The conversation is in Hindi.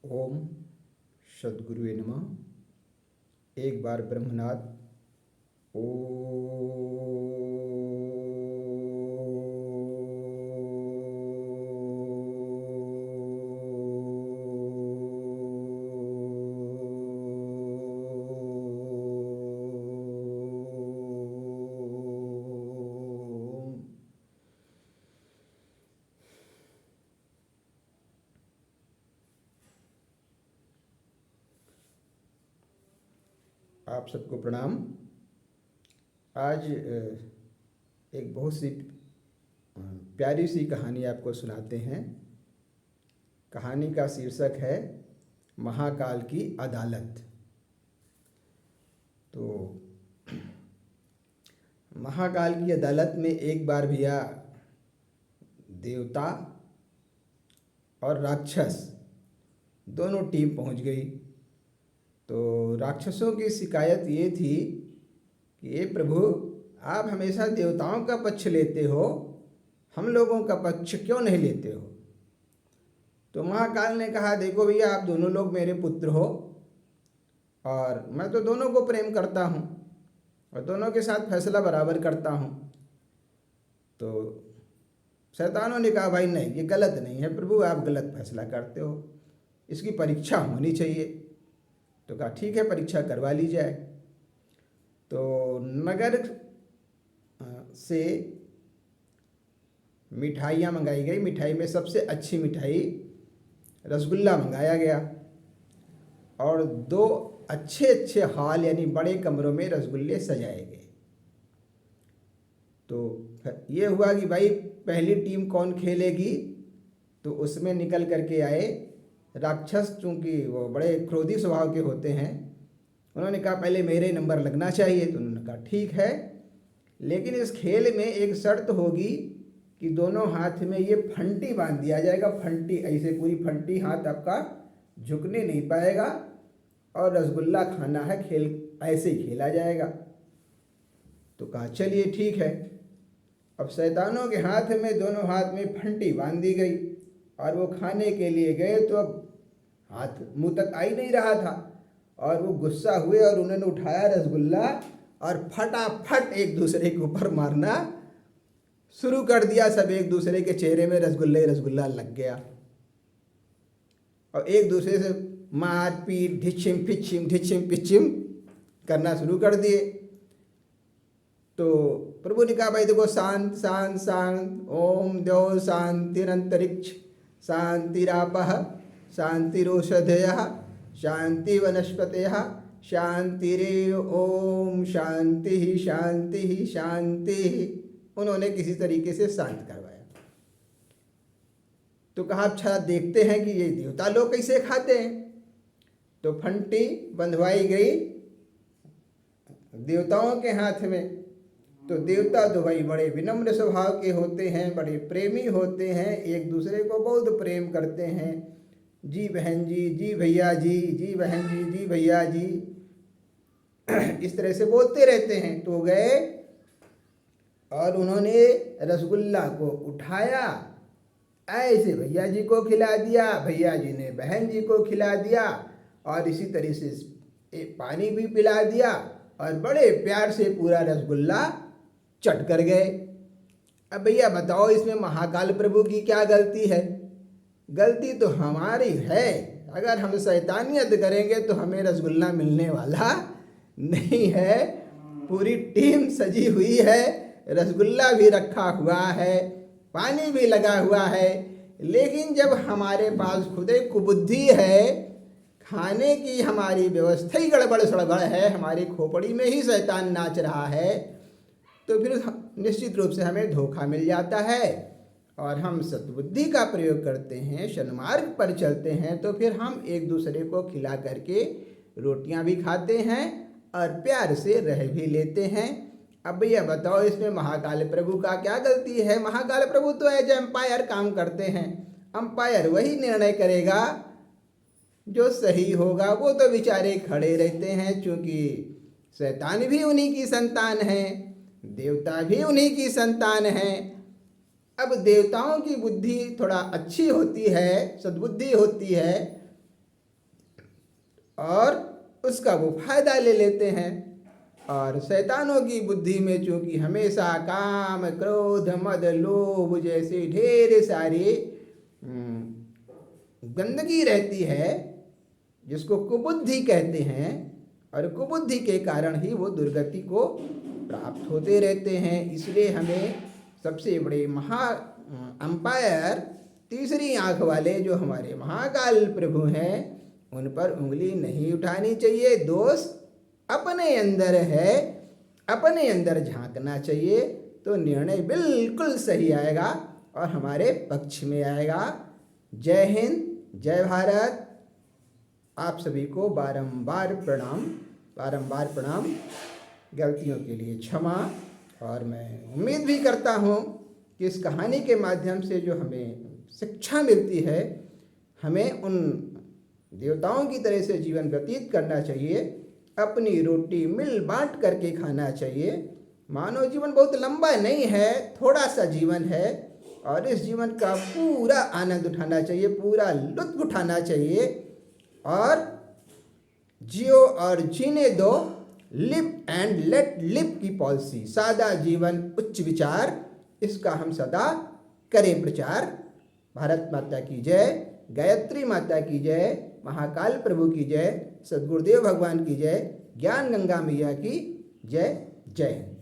ओम सद्गुरुवे नमः। एक बार ब्रह्मनाद आप सबको प्रणाम। आज एक बहुत सी प्यारी सी कहानी आपको सुनाते हैं। कहानी का शीर्षक है महाकाल की अदालत। तो महाकाल की अदालत में एक बार भैया देवता और राक्षस दोनों टीम पहुंच गई। तो राक्षसों की शिकायत ये थी कि ये प्रभु, आप हमेशा देवताओं का पक्ष लेते हो, हम लोगों का पक्ष क्यों नहीं लेते हो। तो महाकाल ने कहा, देखो भैया, आप दोनों लोग मेरे पुत्र हो और मैं तो दोनों को प्रेम करता हूँ और दोनों के साथ फैसला बराबर करता हूँ। तो शैतानों ने कहा, भाई नहीं, ये गलत नहीं है प्रभु, आप गलत फैसला करते हो, इसकी परीक्षा होनी चाहिए। तो कहा ठीक है, परीक्षा करवा ली जाए। तो नगर से मिठाइयाँ मंगाई गई। मिठाई में सबसे अच्छी मिठाई रसगुल्ला मंगाया गया और दो अच्छे अच्छे हॉल यानी बड़े कमरों में रसगुल्ले सजाए गए। तो ये हुआ कि भाई पहली टीम कौन खेलेगी। तो उसमें निकल करके आए राक्षस। चूँकि वो बड़े क्रोधी स्वभाव के होते हैं, उन्होंने कहा पहले मेरे नंबर लगना चाहिए। तो उन्होंने कहा ठीक है, लेकिन इस खेल में एक शर्त होगी कि दोनों हाथ में ये फंटी बांध दिया जाएगा। फंटी ऐसे पूरी फंटी, हाथ आपका झुकने नहीं पाएगा और रसगुल्ला खाना है, खेल ऐसे ही खेला जाएगा। तो कहा चलिए ठीक है। अब शैतानों के हाथ में, दोनों हाथ में फंटी बांध दी गई और वो खाने के लिए गए तो अब हाथ मुंह तक आ ही नहीं रहा था और वो गुस्सा हुए और उन्होंने उठाया रसगुल्ला और फटाफट एक दूसरे के ऊपर मारना शुरू कर दिया। सब एक दूसरे के चेहरे में रसगुल्ला लग गया और एक दूसरे से मार पीट, ढिचिम पिचिम करना शुरू कर दिए। तो प्रभु ने कहा, भाई देखो, शांत शांत शांत, ओम द्यौ शांतिरंतरिक्ष शांतिरापः शांतिरोषधयः शांति वनस्पतयः शांतिरेव ओम शांति शांति शांति। उन्होंने किसी तरीके से शांत करवाया। तो कहा अच्छा देखते हैं कि ये देवता लोग कैसे खाते हैं। तो फंटी बंधवाई गई देवताओं के हाथ में। तो देवता तो भाई बड़े विनम्र स्वभाव के होते हैं, बड़े प्रेमी होते हैं, एक दूसरे को बहुत प्रेम करते हैं। जी बहन जी, जी भैया जी, जी बहन जी, जी भैया जी, इस तरह से बोलते रहते हैं। तो गए और उन्होंने रसगुल्ला को उठाया, ऐसे भैया जी को खिला दिया, भैया जी ने बहन जी को खिला दिया और इसी तरह से पानी भी पिला दिया और बड़े प्यार से पूरा रसगुल्ला चट कर गए। अब भैया बताओ, इसमें महाकाल प्रभु की क्या गलती है। गलती तो हमारी है। अगर हम शैतानियत करेंगे तो हमें रसगुल्ला मिलने वाला नहीं है। पूरी टीम सजी हुई है, रसगुल्ला भी रखा हुआ है, पानी भी लगा हुआ है, लेकिन जब हमारे पास खुद एक कुबुद्धि है, खाने की हमारी व्यवस्था ही गड़बड़ सड़बड़ है, हमारी खोपड़ी में ही शैतान नाच रहा है, तो फिर निश्चित रूप से हमें धोखा मिल जाता है और हम सद्बुद्धि का प्रयोग करते हैं, सन्मार्ग पर चलते हैं, तो फिर हम एक दूसरे को खिला करके रोटियां भी खाते हैं और प्यार से रह भी लेते हैं। अब भैया बताओ, इसमें महाकाल प्रभु का क्या गलती है। महाकाल प्रभु तो एज एम्पायर काम करते हैं। अंपायर वही निर्णय करेगा जो सही होगा। वो तो बेचारे खड़े रहते हैं, क्योंकि शैतान भी उन्हीं की संतान है, देवता भी उन्हीं की संतान है। अब देवताओं की बुद्धि थोड़ा अच्छी होती है, सद्बुद्धि होती है, और उसका वो फायदा ले लेते हैं। और शैतानों की बुद्धि में चूंकि हमेशा काम, क्रोध, मद, लोभ जैसे ढेर सारे गंदगी रहती है, जिसको कुबुद्धि कहते हैं, और कुबुद्धि के कारण ही वो दुर्गति को प्राप्त होते रहते हैं। इसलिए हमें सबसे बड़े अंपायर, तीसरी आंख वाले जो हमारे महाकाल प्रभु हैं, उन पर उंगली नहीं उठानी चाहिए। दोष अपने अंदर है, अपने अंदर झांकना चाहिए, तो निर्णय बिल्कुल सही आएगा और हमारे पक्ष में आएगा। जय हिंद, जय भारत। आप सभी को बारंबार प्रणाम, गलतियों के लिए क्षमा। और मैं उम्मीद भी करता हूँ कि इस कहानी के माध्यम से जो हमें शिक्षा मिलती है, हमें उन देवताओं की तरह से जीवन व्यतीत करना चाहिए, अपनी रोटी मिल बांट करके खाना चाहिए। मानव जीवन बहुत लंबा नहीं है, थोड़ा सा जीवन है, और इस जीवन का पूरा आनंद उठाना चाहिए, पूरा लुत्फ उठाना चाहिए, और जियो और जीने दो, लिव एंड लेट लिव की पॉलिसी, सादा जीवन उच्च विचार, इसका हम सदा करें प्रचार। भारत माता की जय, गायत्री माता की जय, महाकाल प्रभु की जय, सद्गुरुदेव भगवान की जय, ज्ञान गंगा मैया की जय। जय हिंद।